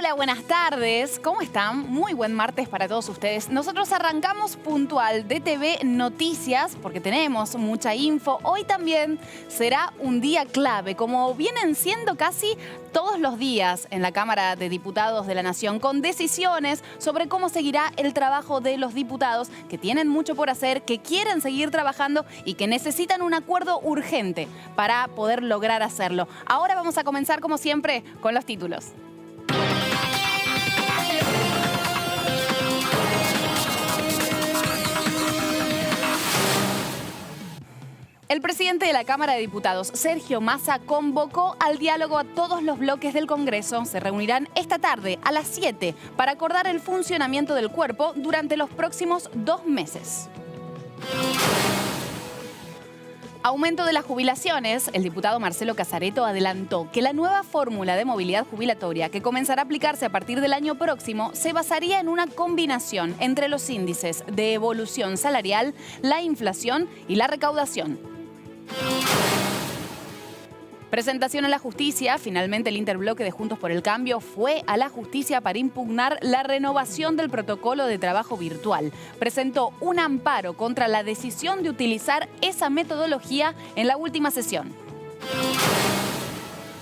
Hola, buenas tardes. ¿Cómo están? Muy buen martes para todos ustedes. Nosotros arrancamos puntual DTV Noticias porque tenemos mucha info. Hoy también será un día clave, como vienen siendo casi todos los días en la Cámara de Diputados de la Nación, con decisiones sobre cómo seguirá el trabajo de los diputados que tienen mucho por hacer, que quieren seguir trabajando y que necesitan un acuerdo urgente para poder lograr hacerlo. Ahora vamos a comenzar, como siempre, con los títulos. El presidente de la Cámara de Diputados, Sergio Massa, convocó al diálogo a todos los bloques del Congreso. Se reunirán esta tarde a las 7 para acordar el funcionamiento del cuerpo durante los próximos 2 meses. Aumento de las jubilaciones. El diputado Marcelo Casareto adelantó que la nueva fórmula de movilidad jubilatoria, que comenzará a aplicarse a partir del año próximo, se basaría en una combinación entre los índices de evolución salarial, la inflación y la recaudación. Presentación en la justicia. Finalmente el interbloque de Juntos por el Cambio fue a la justicia para impugnar la renovación del protocolo de trabajo virtual. Presentó un amparo contra la decisión de utilizar esa metodología en la última sesión.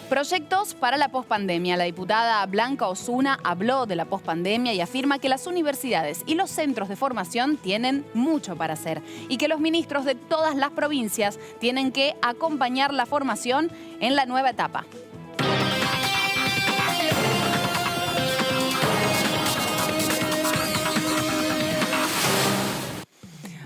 Proyectos para la pospandemia. La diputada Blanca Osuna habló de la pospandemia y afirma que las universidades y los centros de formación tienen mucho para hacer y que los ministros de todas las provincias tienen que acompañar la formación en la nueva etapa.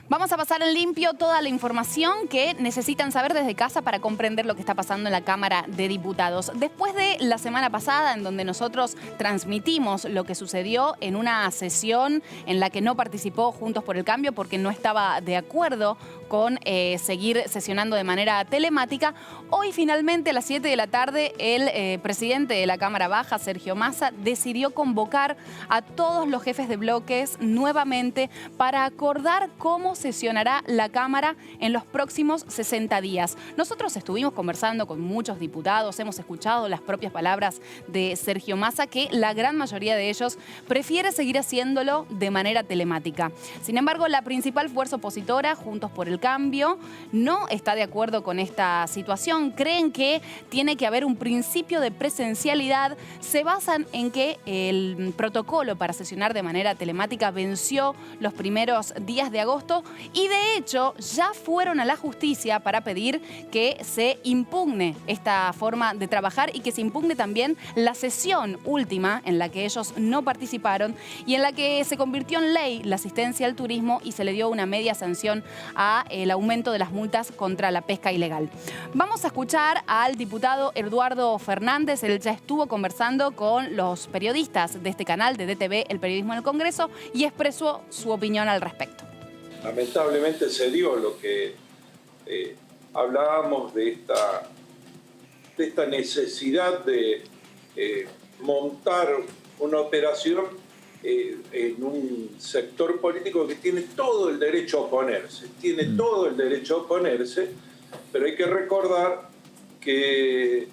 Vamos a pasar en limpio toda la información que necesitan saber desde casa para comprender lo que está pasando en la Cámara de Diputados. Después de la semana pasada, en donde nosotros transmitimos lo que sucedió en una sesión en la que no participó Juntos por el Cambio porque no estaba de acuerdo con seguir sesionando de manera telemática, hoy finalmente a las 7 de la tarde el presidente de la Cámara Baja, Sergio Massa, decidió convocar a todos los jefes de bloques nuevamente para acordar cómo sesionará la Cámara en los próximos 60 días. Nosotros estuvimos conversando con muchos diputados, hemos escuchado las propias palabras de Sergio Massa, que la gran mayoría de ellos prefiere seguir haciéndolo de manera telemática. Sin embargo, la principal fuerza opositora, Juntos por el Cambio, no está de acuerdo con esta situación. Creen que tiene que haber un principio de presencialidad. Se basan en que el protocolo para sesionar de manera telemática venció los primeros días de agosto y de hecho ya fueron a la justicia para pedir que se impugne esta forma de trabajar y que se impugne también la sesión última en la que ellos no participaron y en la que se convirtió en ley la asistencia al turismo y se le dio una media sanción a el aumento de las multas contra la pesca ilegal. Vamos a escuchar al diputado Eduardo Fernández. Él ya estuvo conversando con los periodistas de este canal de DTV, El Periodismo en el Congreso, y expresó su opinión al respecto. Lamentablemente se dio lo que hablábamos de esta necesidad de montar una operación en un sector político que tiene todo el derecho a oponerse, pero hay que recordar que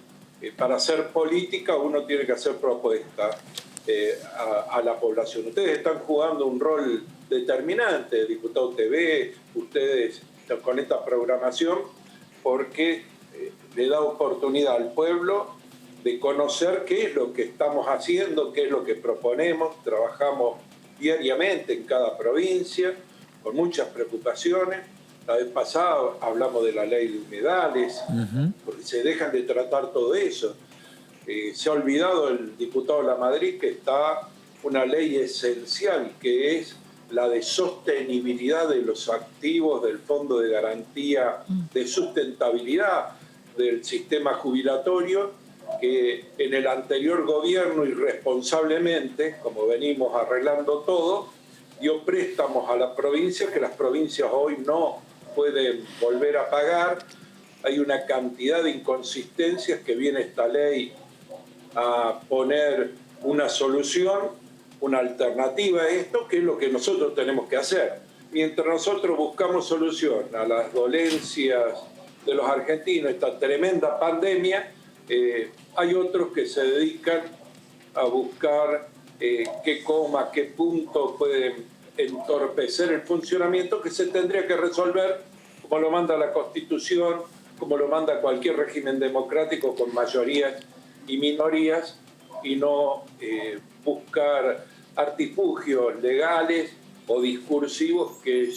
para hacer política uno tiene que hacer propuestas a la población. Ustedes están jugando un rol determinante, Diputado TV, ustedes con esta programación, porque le da oportunidad al pueblo de conocer qué es lo que estamos haciendo, qué es lo que proponemos. Trabajamos diariamente en cada provincia, con muchas preocupaciones. La vez pasada hablamos de la ley de humedales, porque se dejan de tratar todo eso. Se ha olvidado el diputado Lamadrid que está una ley esencial, que es la de sostenibilidad de los activos del Fondo de Garantía de Sustentabilidad del sistema jubilatorio, que en el anterior gobierno irresponsablemente, como venimos arreglando todo, dio préstamos a las provincias que las provincias hoy no pueden volver a pagar. Hay una cantidad de inconsistencias que viene esta ley a poner una solución, una alternativa a esto, que es lo que nosotros tenemos que hacer. Mientras nosotros buscamos solución a las dolencias de los argentinos, esta tremenda pandemia, hay otros que se dedican a buscar qué coma, qué punto pueden entorpecer el funcionamiento que se tendría que resolver como lo manda la Constitución, como lo manda cualquier régimen democrático con mayorías y minorías, y no buscar artilugios legales o discursivos que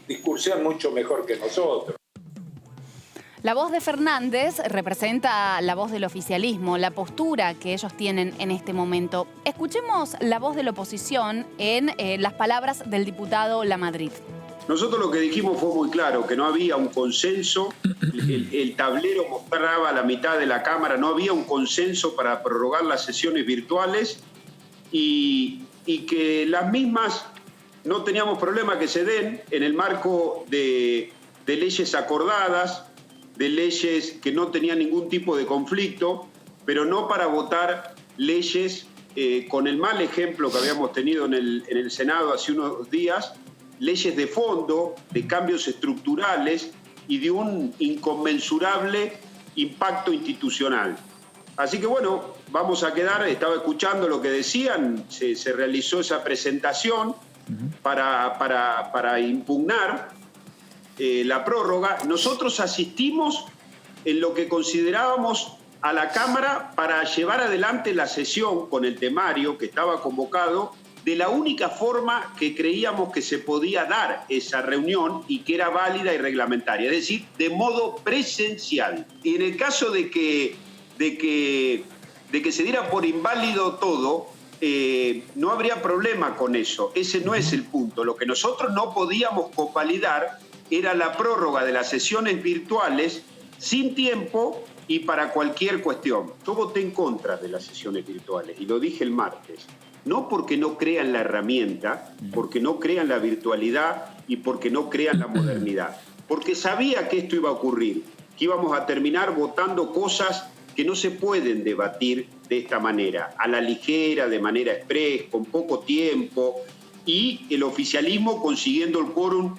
discursean mucho mejor que nosotros. La voz de Fernández representa la voz del oficialismo, la postura que ellos tienen en este momento. Escuchemos la voz de la oposición en las palabras del diputado Lamadrid. Nosotros lo que dijimos fue muy claro, que no había un consenso, el tablero mostraba la mitad de la Cámara, no había un consenso para prorrogar las sesiones virtuales y que las mismas no teníamos problema que se den en el marco de leyes acordadas, de leyes que no tenían ningún tipo de conflicto, pero no para votar leyes con el mal ejemplo que habíamos tenido en el Senado hace unos días, leyes de fondo, de cambios estructurales y de un inconmensurable impacto institucional. Así que bueno, vamos a quedar, estaba escuchando lo que decían, se realizó esa presentación para impugnar la prórroga. Nosotros asistimos en lo que considerábamos a la Cámara para llevar adelante la sesión con el temario que estaba convocado de la única forma que creíamos que se podía dar esa reunión y que era válida y reglamentaria, es decir, de modo presencial. Y en el caso de que se diera por inválido todo, no habría problema con eso. Ese no es el punto. Lo que nosotros no podíamos convalidar era la prórroga de las sesiones virtuales sin tiempo y para cualquier cuestión. Yo voté en contra de las sesiones virtuales y lo dije el martes. No porque no crean la herramienta, porque no crean la virtualidad y porque no crean la modernidad. Porque sabía que esto iba a ocurrir, que íbamos a terminar votando cosas que no se pueden debatir de esta manera, a la ligera, de manera express, con poco tiempo, y el oficialismo consiguiendo el quórum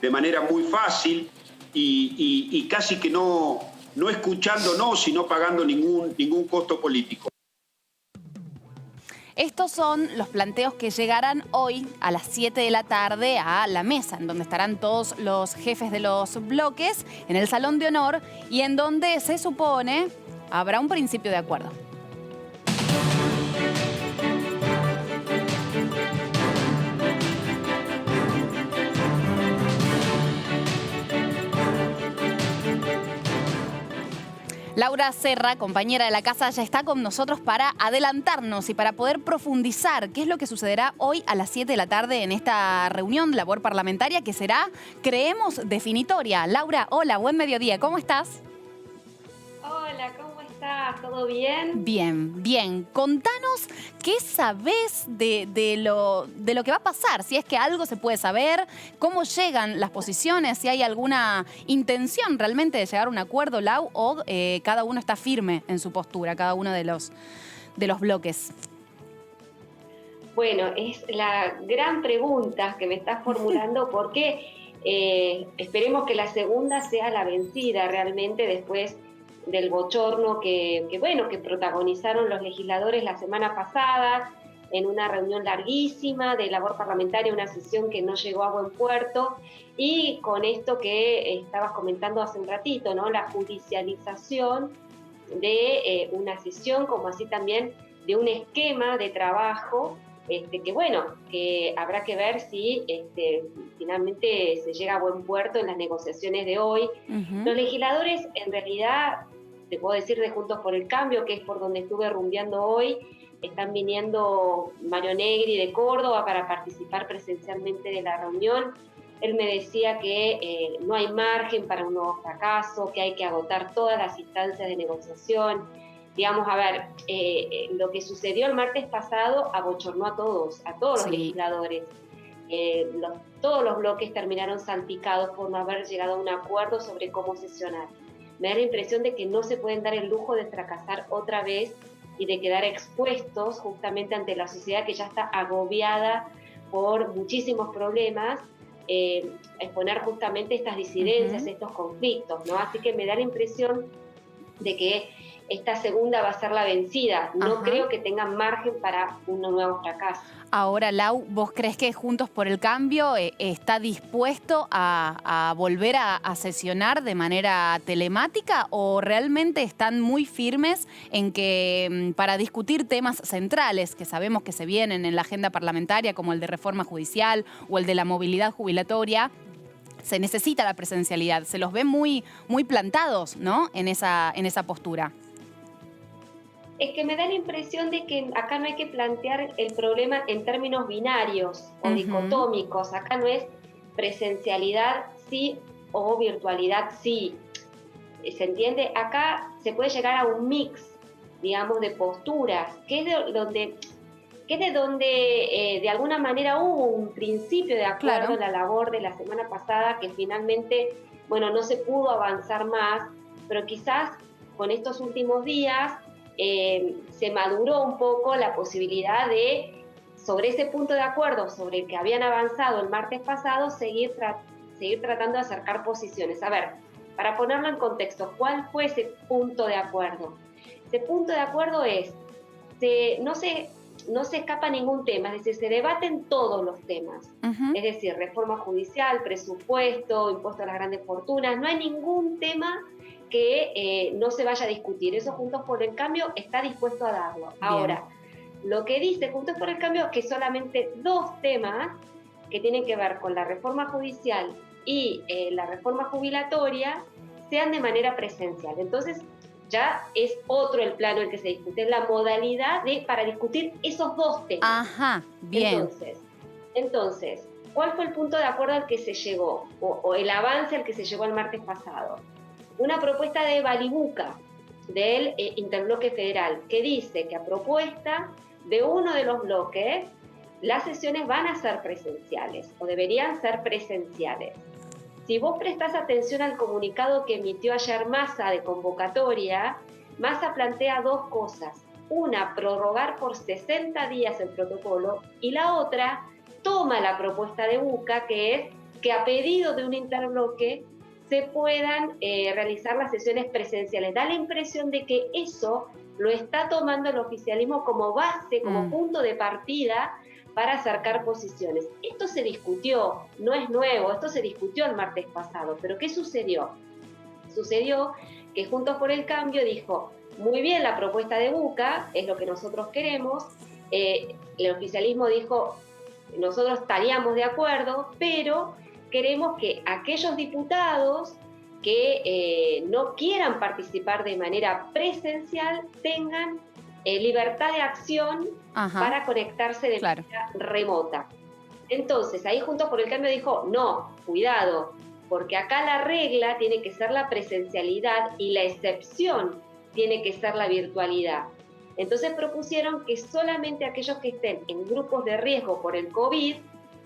de manera muy fácil y casi que no escuchándonos, sino pagando ningún costo político. Estos son los planteos que llegarán hoy a las 7 de la tarde a la mesa, en donde estarán todos los jefes de los bloques en el Salón de Honor y en donde se supone habrá un principio de acuerdo. Laura Serra, compañera de la casa, ya está con nosotros para adelantarnos y para poder profundizar qué es lo que sucederá hoy a las 7 de la tarde en esta reunión de labor parlamentaria que será, creemos, definitoria. Laura, hola, buen mediodía, ¿cómo estás? Hola, ¿cómo estás? ¿Todo bien? Bien, bien. Contanos qué sabés de lo que va a pasar, si es que algo se puede saber, cómo llegan las posiciones, si hay alguna intención realmente de llegar a un acuerdo, Lau, o cada uno está firme en su postura, cada uno de los bloques. Bueno, es la gran pregunta que me estás formulando porque esperemos que la segunda sea la vencida realmente después del bochorno que protagonizaron los legisladores la semana pasada en una reunión larguísima de labor parlamentaria, una sesión que no llegó a buen puerto, y con esto que estabas comentando hace un ratito, ¿no? La judicialización de una sesión, como así también de un esquema de trabajo que habrá que ver si finalmente se llega a buen puerto en las negociaciones de hoy. Los legisladores, en realidad, te puedo decir de Juntos por el Cambio, que es por donde estuve rumbeando hoy, están viniendo Mario Negri de Córdoba para participar presencialmente de la reunión. Él me decía que no hay margen para un nuevo fracaso, que hay que agotar todas las instancias de negociación. Digamos, a ver, lo que sucedió el martes pasado abochornó a todos los legisladores. Todos los bloques terminaron salpicados por no haber llegado a un acuerdo sobre cómo sesionar. Me da la impresión de que no se pueden dar el lujo de fracasar otra vez y de quedar expuestos justamente ante la sociedad que ya está agobiada por muchísimos problemas, exponer justamente estas disidencias, estos conflictos, ¿no? Así que me da la impresión de que esta segunda va a ser la vencida. No creo que tengan margen para un nuevo fracaso. Ahora, Lau, ¿vos crees que Juntos por el Cambio está dispuesto a volver a sesionar de manera telemática o realmente están muy firmes en que para discutir temas centrales que sabemos que se vienen en la agenda parlamentaria, como el de reforma judicial o el de la movilidad jubilatoria, se necesita la presencialidad? Se los ve muy plantados, ¿no?, en esa postura. Es que me da la impresión de que acá no hay que plantear el problema en términos binarios o dicotómicos. Acá no es presencialidad sí o virtualidad sí. ¿Se entiende? Acá se puede llegar a un mix, digamos, de posturas, que es de donde de alguna manera hubo un principio de acuerdo en la labor de la semana pasada, que finalmente, bueno, no se pudo avanzar más, pero quizás con estos últimos días se maduró un poco la posibilidad de, sobre ese punto de acuerdo sobre el que habían avanzado el martes pasado, seguir tratando de acercar posiciones. A ver, para ponerlo en contexto, ¿cuál fue ese punto de acuerdo? Ese punto de acuerdo es, no se escapa ningún tema, es decir, se debaten todos los temas. Es decir, reforma judicial, presupuesto, impuesto a las grandes fortunas, no hay ningún tema que no se vaya a discutir. Eso Juntos por el Cambio está dispuesto a darlo. Bien. Ahora, lo que dice Juntos por el Cambio es que solamente 2 temas que tienen que ver con la reforma judicial y la reforma jubilatoria sean de manera presencial. Entonces, ya es otro el plano en el que se discute, la modalidad para discutir esos 2 temas. Ajá, bien. Entonces, ¿cuál fue el punto de acuerdo al que se llegó o el avance al que se llegó el martes pasado? Una propuesta de Balibuca, del Interbloque Federal, que dice que a propuesta de uno de los bloques, las sesiones van a ser presenciales o deberían ser presenciales. Si vos prestás atención al comunicado que emitió ayer Massa de convocatoria, Massa plantea 2 cosas. Una, prorrogar por 60 días el protocolo, y la otra, toma la propuesta de Buca, que es que a pedido de un interbloque se puedan realizar las sesiones presenciales. Da la impresión de que eso lo está tomando el oficialismo como base, como punto de partida para acercar posiciones. Esto se discutió, no es nuevo, esto se discutió el martes pasado, pero ¿qué sucedió? Sucedió que Juntos por el Cambio dijo, muy bien la propuesta de Buca, es lo que nosotros queremos, el oficialismo dijo, nosotros estaríamos de acuerdo, pero queremos que aquellos diputados que no quieran participar de manera presencial tengan libertad de acción para conectarse de manera remota. Entonces, ahí Juntos por el Cambio dijo, no, cuidado, porque acá la regla tiene que ser la presencialidad y la excepción tiene que ser la virtualidad. Entonces propusieron que solamente aquellos que estén en grupos de riesgo por el COVID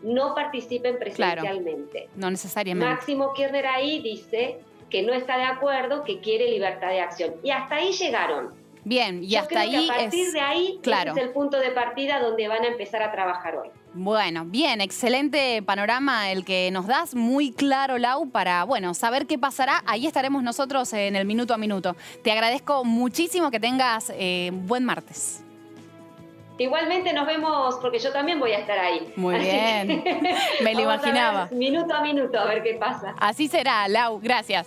no participen presencialmente. Claro, no necesariamente. Máximo Kirchner ahí dice que no está de acuerdo, que quiere libertad de acción. Y hasta ahí llegaron. Bien, y yo hasta creo ahí que a partir de ahí claro. Ese es el punto de partida donde van a empezar a trabajar hoy. Bueno, bien, excelente panorama el que nos das, muy claro, Lau, para, bueno, saber qué pasará. Ahí estaremos nosotros en el minuto a minuto. Te agradezco muchísimo, que tengas buen martes. Igualmente nos vemos, porque yo también voy a estar ahí. Muy bien, me lo imaginaba. Minuto a minuto, a ver qué pasa. Así será, Lau, gracias.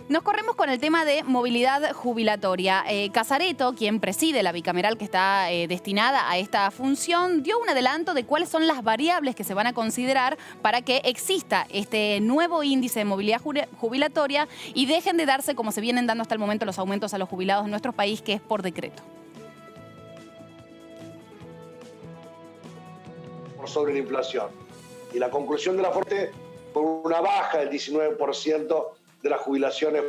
Nos corremos con el tema de movilidad jubilatoria. Casareto, quien preside la bicameral que está destinada a esta función, dio un adelanto de cuáles son las variables que se van a considerar para que exista este nuevo índice de movilidad jubilatoria y dejen de darse, como se vienen dando hasta el momento, los aumentos a los jubilados en nuestro país, que es por decreto. Sobre la inflación. Y la conclusión de la Forte fue una baja del 19% de las jubilaciones.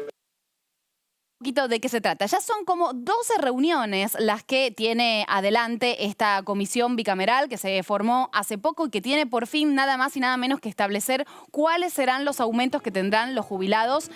Un poquito de qué se trata. Ya son como 12 reuniones las que tiene adelante esta comisión bicameral que se formó hace poco y que tiene por fin nada más y nada menos que establecer cuáles serán los aumentos que tendrán los jubilados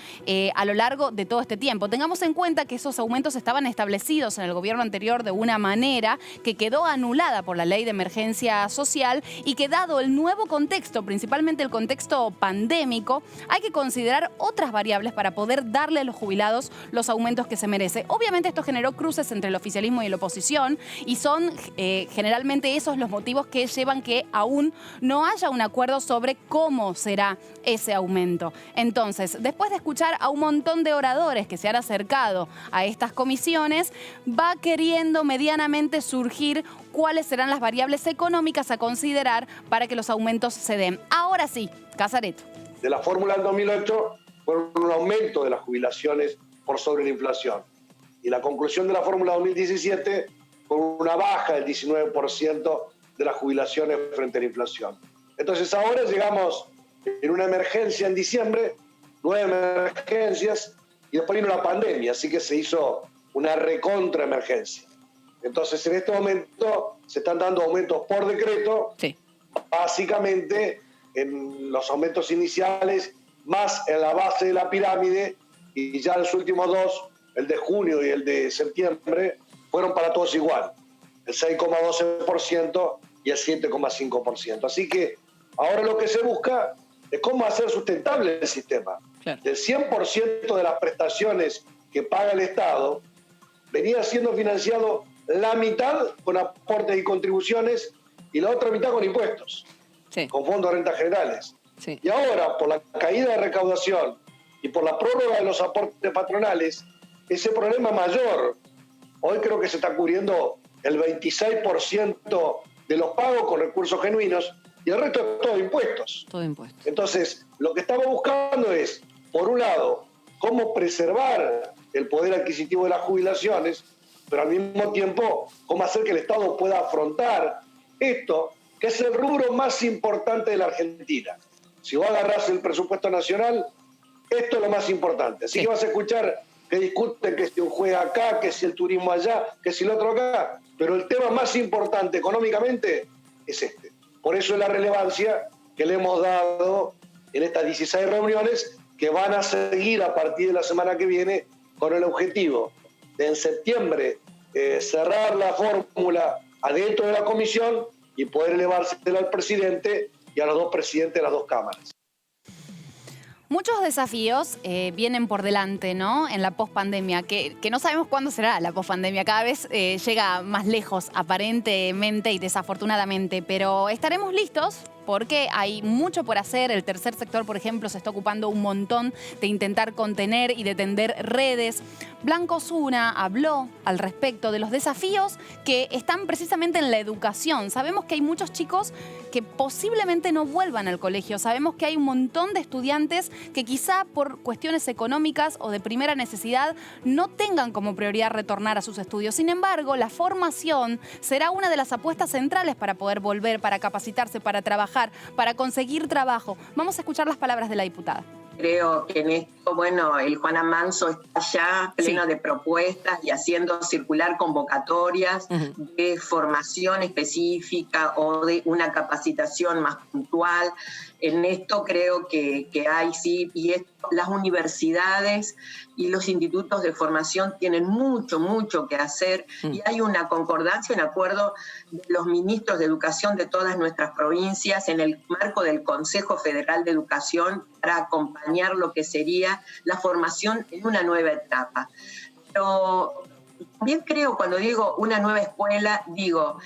a lo largo de todo este tiempo. Tengamos en cuenta que esos aumentos estaban establecidos en el gobierno anterior de una manera que quedó anulada por la ley de emergencia social y que, dado el nuevo contexto, principalmente el contexto pandémico, hay que considerar otras variables para poder darle a los jubilados los los aumentos que se merece. Obviamente esto generó cruces entre el oficialismo y la oposición y son generalmente esos los motivos que llevan que aún no haya un acuerdo sobre cómo será ese aumento. Entonces, después de escuchar a un montón de oradores que se han acercado a estas comisiones, va queriendo medianamente surgir cuáles serán las variables económicas a considerar para que los aumentos se den. Ahora sí, Casareto. De la fórmula del 2008 fueron un aumento de las jubilaciones por sobre la inflación. Y la conclusión de la fórmula 2017 fue una baja del 19% de las jubilaciones frente a la inflación. Entonces ahora llegamos en una emergencia en diciembre, 9 emergencias, y después vino la pandemia, así que se hizo una recontra emergencia. Entonces en este momento se están dando aumentos por decreto, sí, básicamente en los aumentos iniciales, más en la base de la pirámide, y ya los últimos dos, el de junio y el de septiembre, fueron para todos igual, el 6,12% y el 7,5%. Así que ahora lo que se busca es cómo hacer sustentable el sistema. claro. Del 100% de las prestaciones que paga el Estado, venía siendo financiado la mitad con aportes y contribuciones y la otra mitad con impuestos, Sí. con fondos de rentas generales. Sí. Y ahora, por la caída de recaudación y por la prórroga de los aportes patronales, ese problema mayor. Hoy creo que se está cubriendo el 26% de los pagos con recursos genuinos y el resto es todo impuestos. Todo impuesto. Entonces, lo que estamos buscando es, por un lado, cómo preservar el poder adquisitivo de las jubilaciones, pero al mismo tiempo, cómo hacer que el Estado pueda afrontar esto, que es el rubro más importante de la Argentina. Si vos agarrás el presupuesto nacional, esto es lo más importante. Así que vas a escuchar que discuten que si un juez acá, que si el turismo allá, que si el otro acá, pero el tema más importante económicamente es este. Por eso es la relevancia que le hemos dado en estas 16 reuniones que van a seguir a partir de la semana que viene con el objetivo de en septiembre cerrar la fórmula adentro de la comisión y poder elevársela al presidente y a los dos presidentes de las dos cámaras. Muchos desafíos vienen por delante, ¿no? En la pospandemia, que no sabemos cuándo será la pospandemia. Cada vez llega más lejos, aparentemente y desafortunadamente. Pero estaremos listos porque hay mucho por hacer. El tercer sector, por ejemplo, se está ocupando un montón de intentar contener y de tender redes. Blanco Osuna habló al respecto de los desafíos que están precisamente en la educación. Sabemos que hay muchos chicos que posiblemente no vuelvan al colegio. Sabemos que hay un montón de estudiantes que quizá por cuestiones económicas o de primera necesidad no tengan como prioridad retornar a sus estudios. Sin embargo, la formación será una de las apuestas centrales para poder volver, para capacitarse, para trabajar, para conseguir trabajo. Vamos a escuchar las palabras de la diputada. Creo que en esto, bueno, el Juan Amanso está ya pleno de propuestas y haciendo circular convocatorias de formación específica o de una capacitación más puntual. En esto creo que hay, sí, y las universidades y los institutos de formación tienen mucho que hacer y hay una concordancia, un acuerdo de los ministros de educación de todas nuestras provincias en el marco del Consejo Federal de Educación para acompañar lo que sería la formación en una nueva etapa. Pero también creo, cuando digo una nueva escuela, digo,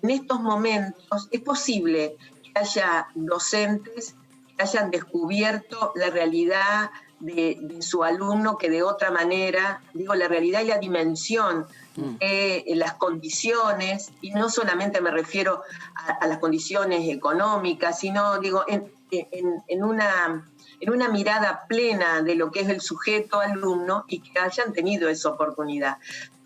en estos momentos es posible que haya docentes que hayan descubierto la realidad de su alumno que de otra manera, digo, la realidad y la dimensión de las condiciones, y no solamente me refiero a las condiciones económicas, sino digo en una mirada plena de lo que es el sujeto alumno y que hayan tenido esa oportunidad.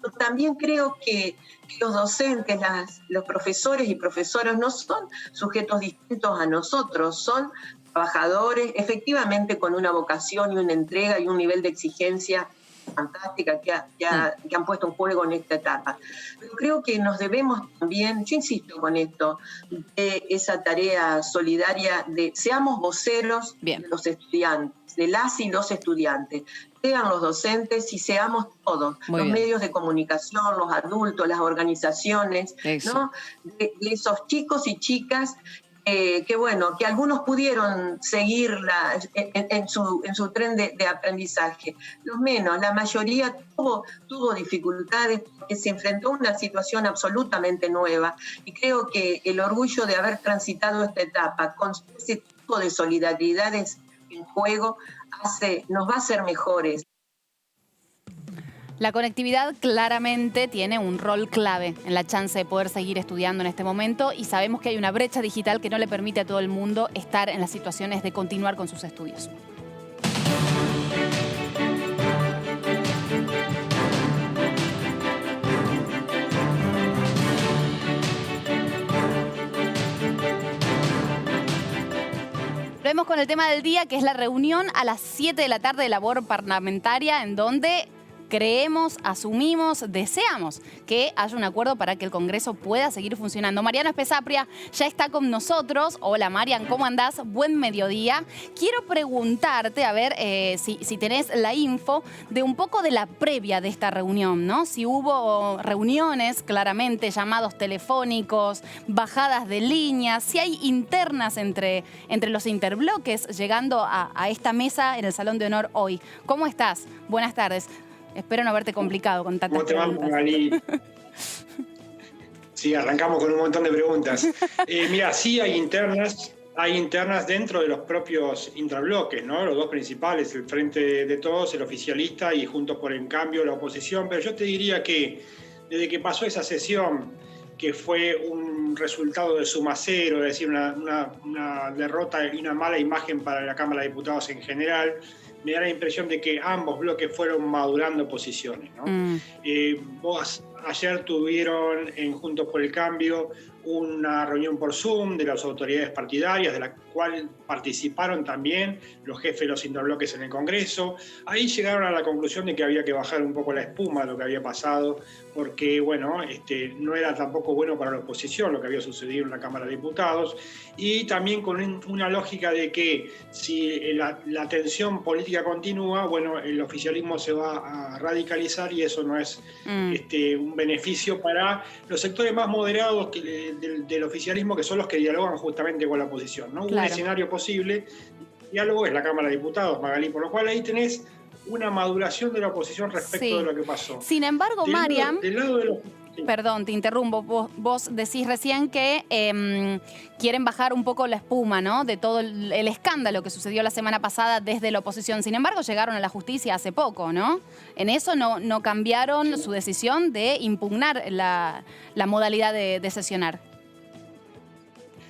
Pero también creo que los docentes, los profesores y profesoras no son sujetos distintos a nosotros, son trabajadores efectivamente con una vocación y una entrega y un nivel de exigencia fantástica que han puesto en juego en esta etapa. Pero creo que nos debemos también, yo insisto con esto, de esa tarea solidaria de seamos voceros de los estudiantes, de las y los estudiantes, sean los docentes y seamos todos, los medios de comunicación, los adultos, las organizaciones, ¿no? De esos chicos y chicas bueno, que algunos pudieron seguirla en su tren de aprendizaje. Los menos, la mayoría tuvo dificultades porque se enfrentó a una situación absolutamente nueva. Y creo que el orgullo de haber transitado esta etapa con ese tipo de solidaridades en juego nos va a hacer mejores. La conectividad claramente tiene un rol clave en la chance de poder seguir estudiando en este momento y sabemos que hay una brecha digital que no le permite a todo el mundo estar en las situaciones de continuar con sus estudios. Vemos con el tema del día, que es la reunión a las 7 de la tarde de labor parlamentaria, en donde creemos, asumimos, deseamos que haya un acuerdo para que el Congreso pueda seguir funcionando. Mariano Espesapria ya está con nosotros. Hola Marian, ¿cómo andás? Buen mediodía. Quiero preguntarte, a ver si tenés la info de un poco de la previa de esta reunión, ¿no? Si hubo reuniones, claramente, llamados telefónicos, bajadas de líneas, si hay internas entre los interbloques llegando a esta mesa en el Salón de Honor hoy. ¿Cómo estás? Buenas tardes. Espero no haberte complicado con tantas preguntas. ¿Cómo te va, Magali? Sí, arrancamos con un montón de preguntas. Mira, sí hay internas dentro de los propios intrabloques, ¿no? Los dos principales, el Frente de Todos, el oficialista, y Juntos por el Cambio, la oposición. Pero yo te diría que desde que pasó esa sesión, que fue un resultado de suma cero, es decir, una derrota y una mala imagen para la Cámara de Diputados en general, me da la impresión de que ambos bloques fueron madurando posiciones, ¿no? Vos ayer tuvieron en Juntos por el Cambio una reunión por Zoom de las autoridades partidarias, de la cual participaron también los jefes de los interbloques en el Congreso. Ahí llegaron a la conclusión de que había que bajar un poco la espuma de lo que había pasado, porque bueno, no era tampoco bueno para la oposición lo que había sucedido en la Cámara de Diputados, y también con una lógica de que si la tensión política continúa, bueno, el oficialismo se va a radicalizar y eso no es un beneficio para los sectores más moderados del oficialismo, que son los que dialogan justamente con la oposición, ¿no? Claro. Un escenario posible, el diálogo es la Cámara de Diputados, Magalí, por lo cual ahí tenés una maduración de la oposición respecto de lo que pasó. Sin embargo, Mariam, del lado de los... Perdón, te interrumpo. Vos decís recién que quieren bajar un poco la espuma, ¿no? De todo el escándalo que sucedió la semana pasada desde la oposición. Sin embargo, llegaron a la justicia hace poco, ¿no? En eso no cambiaron su decisión de impugnar la modalidad de sesionar.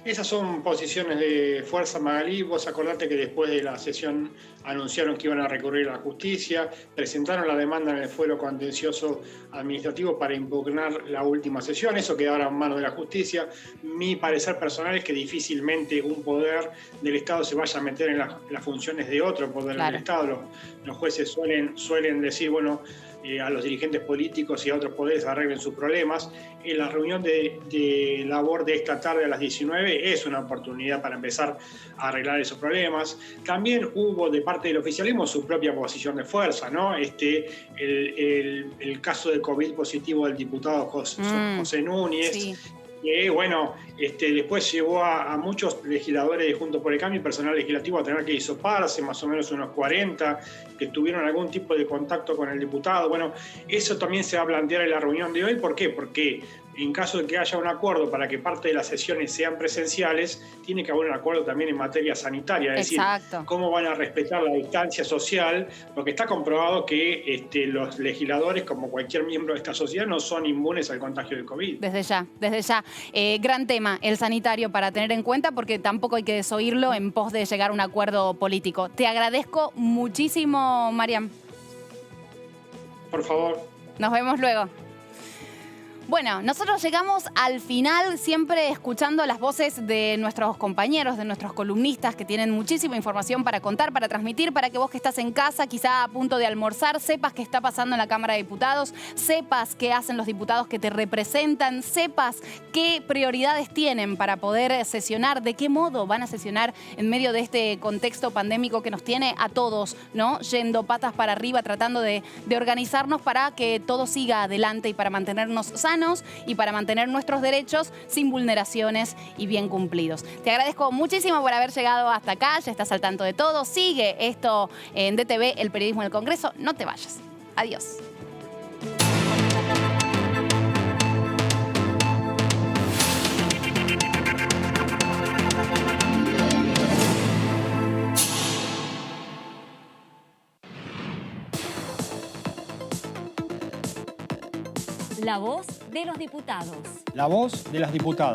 Esas son posiciones de fuerza, Magalí. Vos acordate que después de la sesión anunciaron que iban a recurrir a la justicia, presentaron la demanda en el fuero contencioso administrativo para impugnar la última sesión. Eso quedó ahora en manos de la justicia. Mi parecer personal es que difícilmente un poder del Estado se vaya a meter en las funciones de otro poder del Estado. Los jueces suelen decir, bueno, a los dirigentes políticos y a otros poderes arreglen sus problemas. En la reunión de labor de esta tarde a las 19 es una oportunidad para empezar a arreglar esos problemas. También hubo de parte del oficialismo su propia posición de fuerza, ¿no? El caso de COVID positivo del diputado José Núñez, sí, que bueno, después llevó a muchos legisladores de Juntos por el Cambio y personal legislativo a tener que hisoparse, más o menos unos 40, que tuvieron algún tipo de contacto con el diputado. Bueno, eso también se va a plantear en la reunión de hoy. ¿Por qué? Porque en caso de que haya un acuerdo para que parte de las sesiones sean presenciales, tiene que haber un acuerdo también en materia sanitaria, es decir, cómo van a respetar la distancia social, porque está comprobado que los legisladores, como cualquier miembro de esta sociedad, no son inmunes al contagio del COVID. Desde ya. Gran tema, el sanitario para tener en cuenta, porque tampoco hay que desoírlo en pos de llegar a un acuerdo político. Te agradezco muchísimo, Mariam. Por favor. Nos vemos luego. Bueno, nosotros llegamos al final siempre escuchando las voces de nuestros compañeros, de nuestros columnistas que tienen muchísima información para contar, para transmitir, para que vos que estás en casa, quizá a punto de almorzar, sepas qué está pasando en la Cámara de Diputados, sepas qué hacen los diputados que te representan, sepas qué prioridades tienen para poder sesionar, de qué modo van a sesionar en medio de este contexto pandémico que nos tiene a todos, ¿no? Yendo patas para arriba, tratando de organizarnos para que todo siga adelante y para mantenernos sanos ciudadanos y para mantener nuestros derechos sin vulneraciones y bien cumplidos. Te agradezco muchísimo por haber llegado hasta acá, ya estás al tanto de todo. Sigue esto en DTV, el periodismo del Congreso. No te vayas. Adiós. La voz de los diputados. La voz de las diputadas.